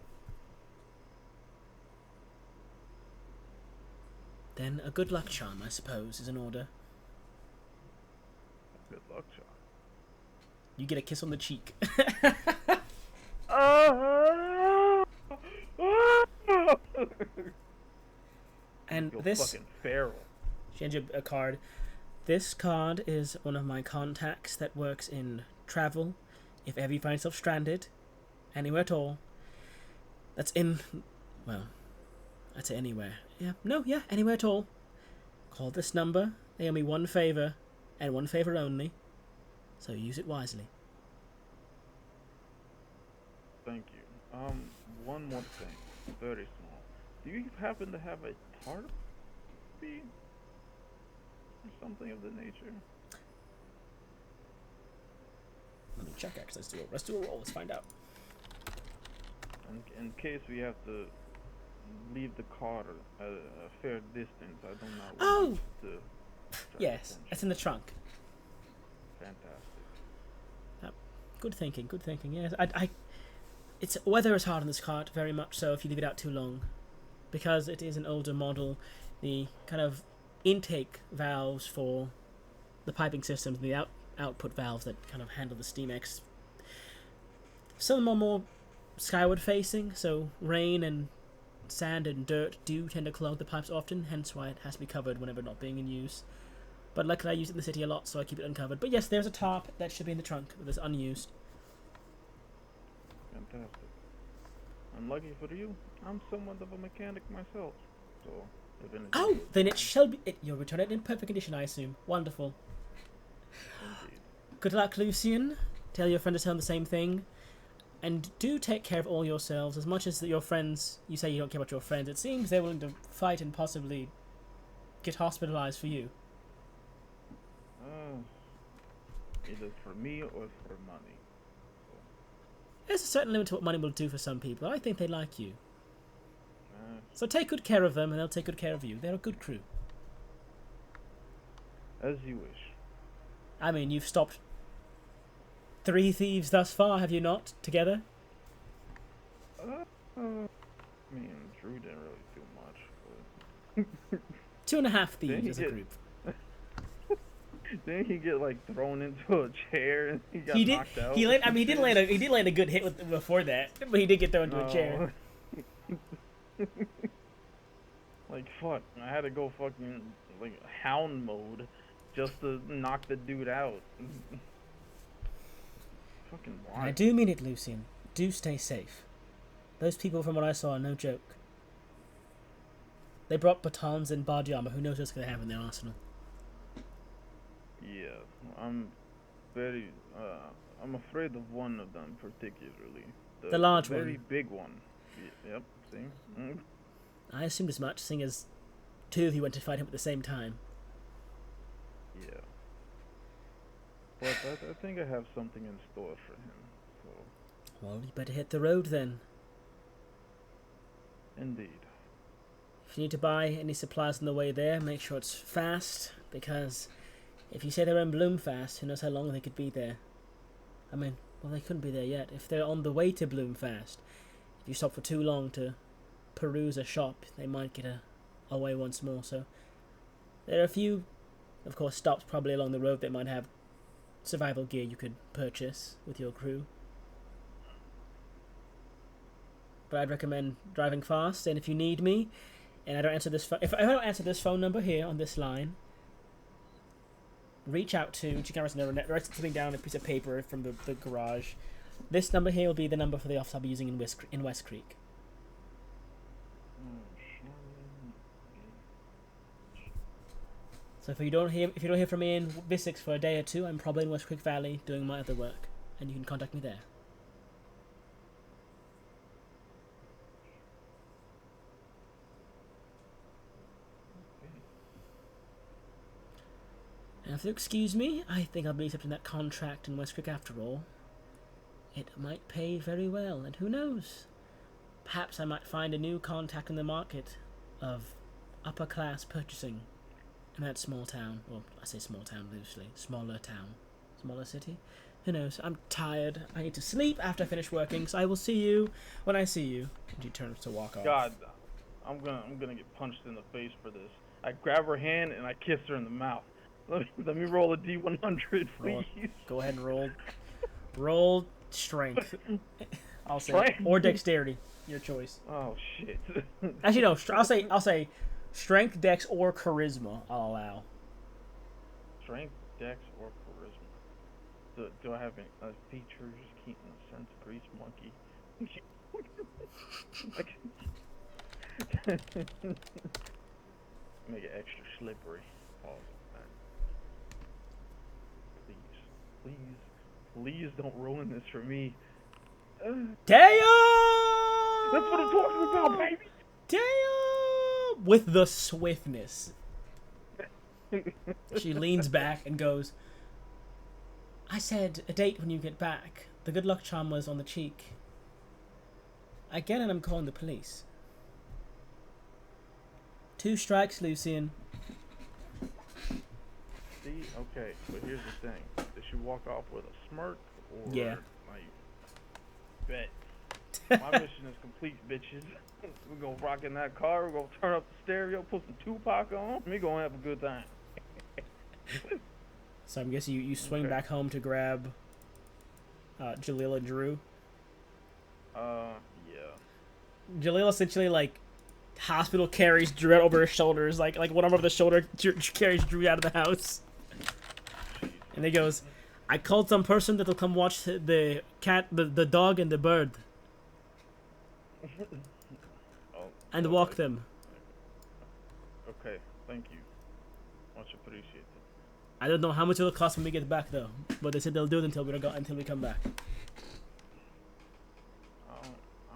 Then a good luck charm, I suppose, is in order. Good luck, John. You get a kiss on the cheek. And You're this... fucking feral. Change a card. This card is one of my contacts that works in travel. If ever you find yourself stranded, anywhere at all, that's in... Well, I'd say anywhere. Yeah, anywhere at all. Call this number. They owe me one favor, and one favor only. So use it wisely. Thank you. One more thing. Very small. Do you happen to have a tarp? Or something of the nature? Let me check, actually. Let's do a roll. Let's find out. In case we have to leave the car at a fair distance, I don't know. Oh! To Yes, it's in the trunk. Fantastic. Good thinking. Yes, it's weather is hard on this cart, very much so. If you leave it out too long, because it is an older model, the kind of intake valves for the piping systems, and the output valves that kind of handle the steam X. Some of them are more skyward facing, so rain and sand and dirt do tend to clog the pipes often, hence why it has to be covered whenever not being in use. But luckily I use it in the city a lot, so I keep it uncovered. But yes, there's a tarp that should be in the trunk that's unused. Fantastic. And lucky for you, I'm somewhat of a mechanic myself, so if anything... Oh, then it shall be... You'll return it in perfect condition, I assume. Wonderful. Indeed. Good luck, Lucian. Tell your friend to tell him the same thing. And do take care of all yourselves. As much as your friends... You say you don't care about your friends. It seems they're willing to fight and possibly get hospitalized for you. Either for me or for money. There's a certain limit to what money will do for some people. I think they like you. So take good care of them, and they'll take good care of you. They're a good crew. As you wish. I mean, you've stopped 3 thieves thus far, have you not? Together? I mean, Drew didn't really do much. But... 2.5 thieves as a group. Didn't he get like thrown into a chair and he got He did. knocked out? He land. I mean, he did land a good hit with, before that, but he did get thrown into a chair. Like fuck, I had to go fucking like hound mode just to knock the dude out. Fucking wild. I do mean it, Lucian. Do stay safe. Those people, from what I saw, are no joke. They brought batons and body armor. Who knows what's going to have in their arsenal? Yeah, I'm very. I'm afraid of one of them particularly. The large very one. big one. Yep. See. Mm. I assumed as much, seeing as two of you went to fight him at the same time. Yeah. But I think I have something in store for him. So. Well, you better hit the road then. Indeed. If you need to buy any supplies on the way there, make sure it's fast, because if you say they're in Bloomfast, who knows how long they could be there. I mean, well, they couldn't be there yet. If they're on the way to Bloomfast, if you stop for too long to peruse a shop, they might get away once more. So there are a few, of course, stops probably along the road that might have survival gear you could purchase with your crew. But I'd recommend driving fast, and if you need me, and I don't answer this if I don't answer this phone number here on this line, reach out to write something down on a piece of paper from the garage. This number here will be the number for the office I'll be using in West Creek. So if you don't hear from me in Visix for a day or two, I'm probably in West Creek Valley doing my other work, and you can contact me there. And if you'll excuse me, I think I'll be accepting that contract in West Creek after all. It might pay very well, and who knows? Perhaps I might find a new contact in the market of upper-class purchasing in that small town. Well, I say small town loosely. Smaller town. Smaller city. Who knows? I'm tired. I need to sleep after I finish working, so I will see you when I see you. And she turns to walk off. God, I'm gonna get punched in the face for this. I grab her hand and I kiss her in the mouth. Let me roll a D100, please. Go ahead and roll. Roll strength. I'll say, Strength? or dexterity, your choice. Oh shit. Actually, no. I'll say, strength, dex, or charisma. I'll allow. Strength, dex, or charisma. Do I have any features? Keaton, sense, grease, monkey. Make it extra slippery. Pause. Please don't ruin this for me. Damn! That's what I'm talking about, baby! Damn! With the swiftness. She leans back and goes, I said a date when you get back. The good luck charm was on the cheek. I get it, I'm calling the police. 2 strikes, Lucian. See? Okay, but here's the thing. Did she walk off with a smirk or Yeah. like bet? My mission is complete, bitches. We're gonna rock in that car, we're gonna turn up the stereo, put some Tupac on, we're gonna have a good time. So I'm guessing you swing Okay. back home to grab Jaleel and Drew. Yeah. Jaleel essentially like hospital carries Drew out over his shoulders, like one arm over the shoulder carries Drew out of the house. And he goes, I called some person that'll come watch the cat, the dog, and the bird, Oh, and okay. walk them. Okay, thank you. Much appreciated. I don't know how much it'll cost when we get back though, but they said they'll do it until we come back. I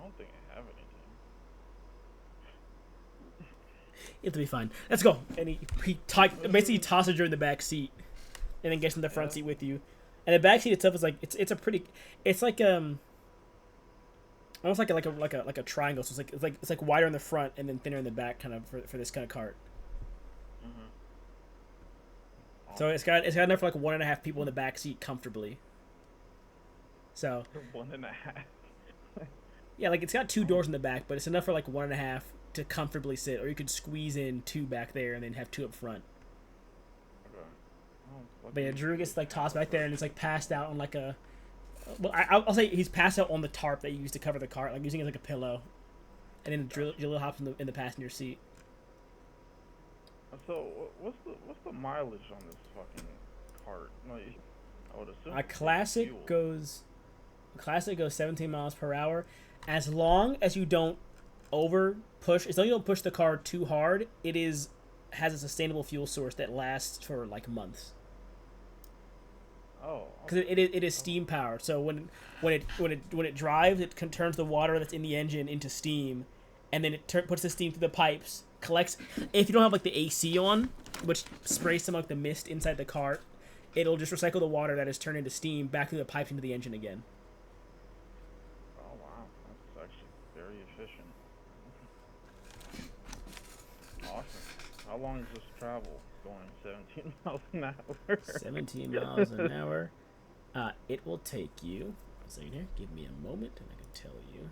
don't think I have anything. It'll be fine. Let's go. And he basically tosses her in the back seat, and then gets in the front seat with you. And the back seat itself is like it's like almost like a triangle. So it's like wider in the front and then thinner in the back, kind of for this kind of cart. Mm-hmm. So it's got enough for like 1.5 people in the back seat comfortably. So 1.5. yeah, like it's got 2 doors in the back, but it's enough for like 1.5 to comfortably sit, or you could squeeze in 2 back there and then have 2 up front. Okay. But yeah, Drew gets like tossed back there and it's like passed out on like a. Well, I'll say he's passed out on the tarp that you used to cover the cart, like using it like a pillow, and then Jalil hops in the passenger seat. So what's the mileage on this fucking cart? Like, I would assume A classic goes 17 miles per hour, as long as you don't over push. As long as you don't push the car too hard, has a sustainable fuel source that lasts for like months. Oh. Because it is steam powered, so when it drives, it turns the water that's in the engine into steam, and then it puts the steam through the pipes, collects. If you don't have like the AC on, which sprays some like the mist inside the cart, it'll just recycle the water that is turned into steam back through the pipes into the engine again. Oh wow, that's actually very efficient. Awesome. How long does this travel? Going 17 miles an hour. 17 miles an hour. It will take you. A second here. Give me a moment, and I can tell you.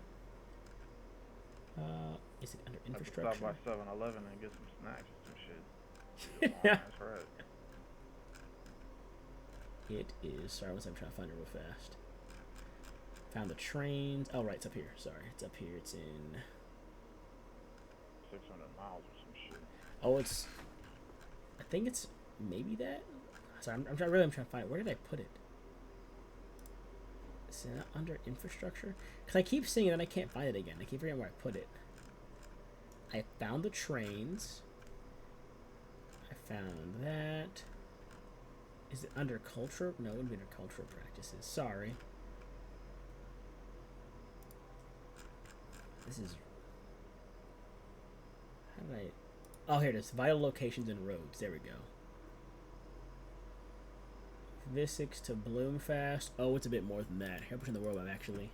Is it under infrastructure? I have to stop by 7-Eleven and get some snacks or some shit. Yeah. That's right. It is. Sorry, I'm trying to find it real fast. Found the trains. Oh, right, it's up here. Sorry, it's up here. It's in 600 miles or some shit. Oh, it's. I think it's maybe that. Sorry, I'm trying to find it. Where did I put it? Is it not under infrastructure? Because I keep seeing it and I can't find it again. I keep forgetting where I put it. I found the trains. I found that. Is it under culture? No, it wouldn't be under cultural practices. Sorry. This is. How did I. Oh, here it is. Vital locations and roads. There we go. Vissix to Bloomfast. Oh, it's a bit more than that. Here, I'm pushing the world map, actually.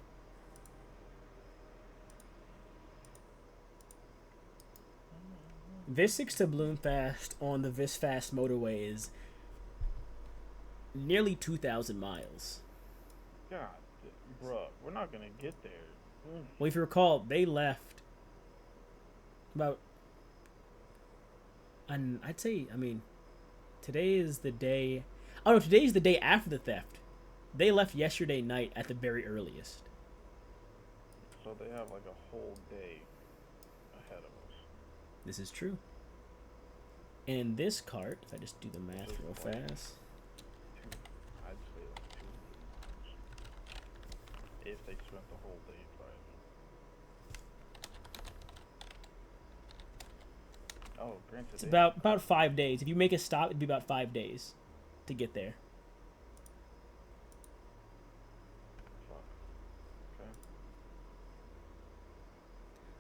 Vissix to Bloomfast on the Visfast motorway is nearly 2,000 miles. God, bruh, we're not gonna get there. Well, if you recall, they left about... And I'd say, I mean, today is the day... Oh, no, today's the day after the theft. They left yesterday night at the very earliest. So they have like a whole day ahead of us. This is true. And this cart, if I just do the math real fast... I'd say like 200 miles. If they spent the whole day driving. Oh, granted. It's about 5 days. If you make a stop, it'd be about 5 days to get there. Fuck. Okay.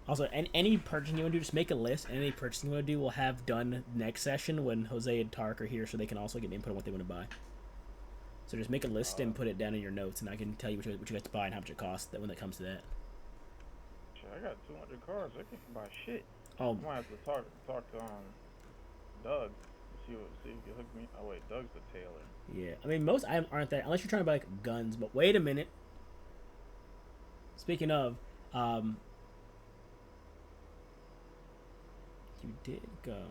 Also, any purchasing you want to do, just make a list. And any purchasing you want to do, we'll have done next session when Jose and Tark are here, so they can also get input on what they want to buy. So just make a list and put it down in your notes, and I can tell you what you guys to buy and how much it costs when it comes to that. Shit, I got 200 cars. I can buy shit. Oh, I might have to talk to Doug. See if he can hook me. Oh wait, Doug's the tailor. yeah. I mean, most items aren't that, unless you're trying to buy like guns. But wait a minute. Speaking of, you did go.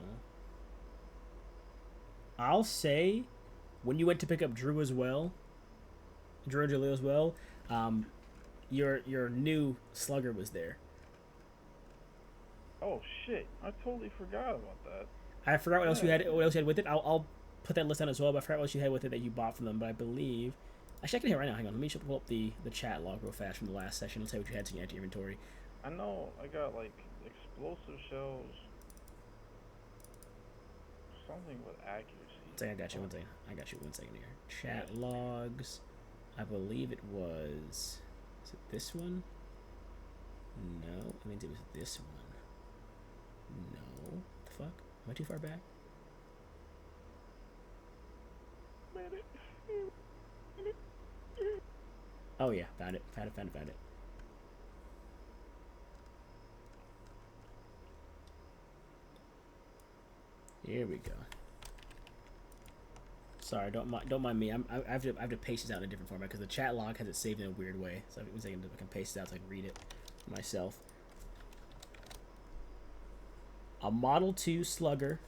I'll say, when you went to pick up Drew as well, Drew and Jaleel as well, your new slugger was there. Oh shit! I totally forgot about that. I forgot what else you had. What else you had with it? I'll put that list down as well. But I forgot what you had with it that you bought from them. But I believe, actually, I can hear right now. Hang on, let me pull up the chat log real fast from the last session. Let's say what you had to add to your inventory. I know I got like explosive shells, something with accuracy. One second, I got you. One second. I got you. 1 second here. Chat logs. I believe it was. Is it this one? No, I mean it was this one. No. What the fuck? Am I too far back? Oh yeah, found it. Found it. Here we go. Sorry, don't mind me. I have to paste this out in a different format because the chat log has it saved in a weird way. So I can paste it out so I can read it myself. A Model 2 Slugger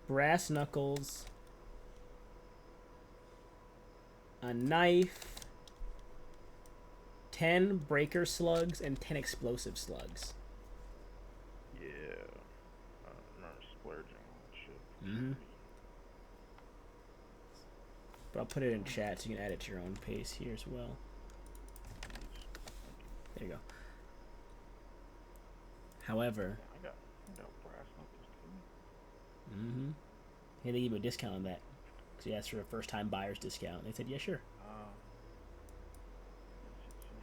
brass knuckles, a knife, 10 breaker slugs, and 10 explosive slugs. Yeah. I remember splurging on shit. Mm-hmm. But I'll put it in chat so you can add it to your own pace here as well. There you go. However, I got brass knuckles too. mm-hmm. Hey, they gave you a discount on that. Because you asked for a first-time buyer's discount. They said, yeah, sure.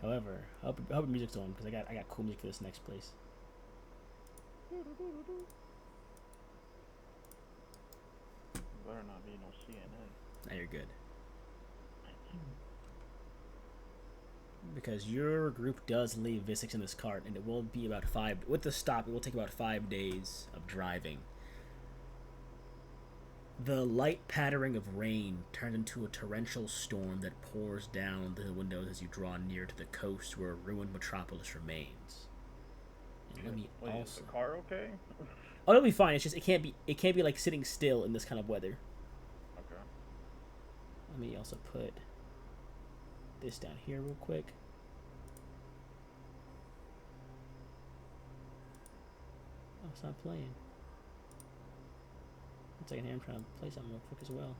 However, I hope the music's on, because I got cool music for this next place. Better not be no CNN. Now you're good. Because your group does leave Visix in this cart, and it will be about 5... With the stop, it will take about 5 days of driving. The light pattering of rain turns into a torrential storm that pours down the windows as you draw near to the coast where a ruined metropolis remains. And let me also... Is the car okay? Oh, it'll be fine. It's just it can't be like sitting still in this kind of weather. Okay. Let me also put this down here real quick. Oh, it's not playing. One second here, I'm trying to play something real quick as well.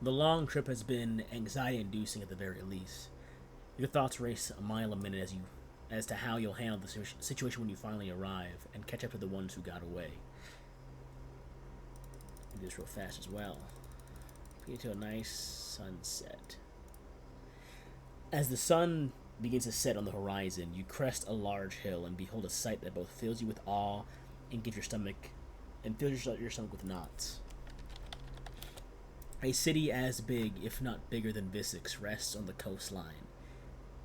The long trip has been anxiety-inducing at the very least. Your thoughts race a mile a minute as to how you'll handle the situation when you finally arrive and catch up to the ones who got away. Do this real fast as well. Get to a nice sunset. As the sun begins to set on the horizon, you crest a large hill and behold a sight that both fills you with awe and fills your stomach with knots. A city as big, if not bigger than Visix, rests on the coastline.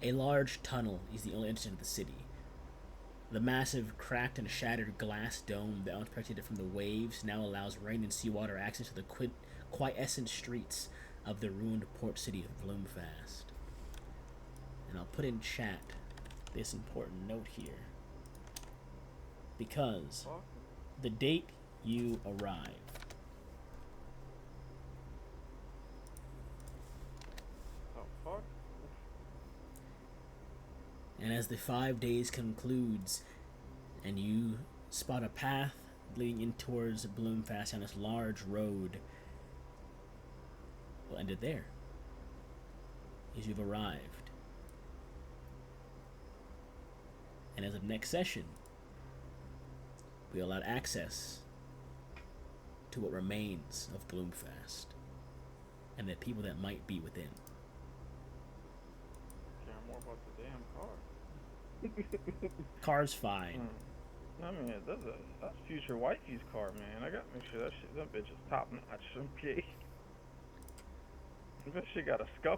A large tunnel is the only entrance into the city. The massive, cracked and shattered glass dome that once protected it from the waves now allows rain and seawater access to the quiescent streets of the ruined port city of Bloomfast. And I'll put in chat this important note here. Because the date you arrive. Oh, fuck. And as the 5 days concludes, and you spot a path leading in towards Bloomfast on this large road, we'll end it there. As you've arrived. And as of next session, we allowed access to what remains of Bloomfast and the people that might be within. Care more about the damn car. Car's fine. I mean, that's future wifey's car, man. I gotta make sure that bitch is top notch. Okay. That shit got a scuff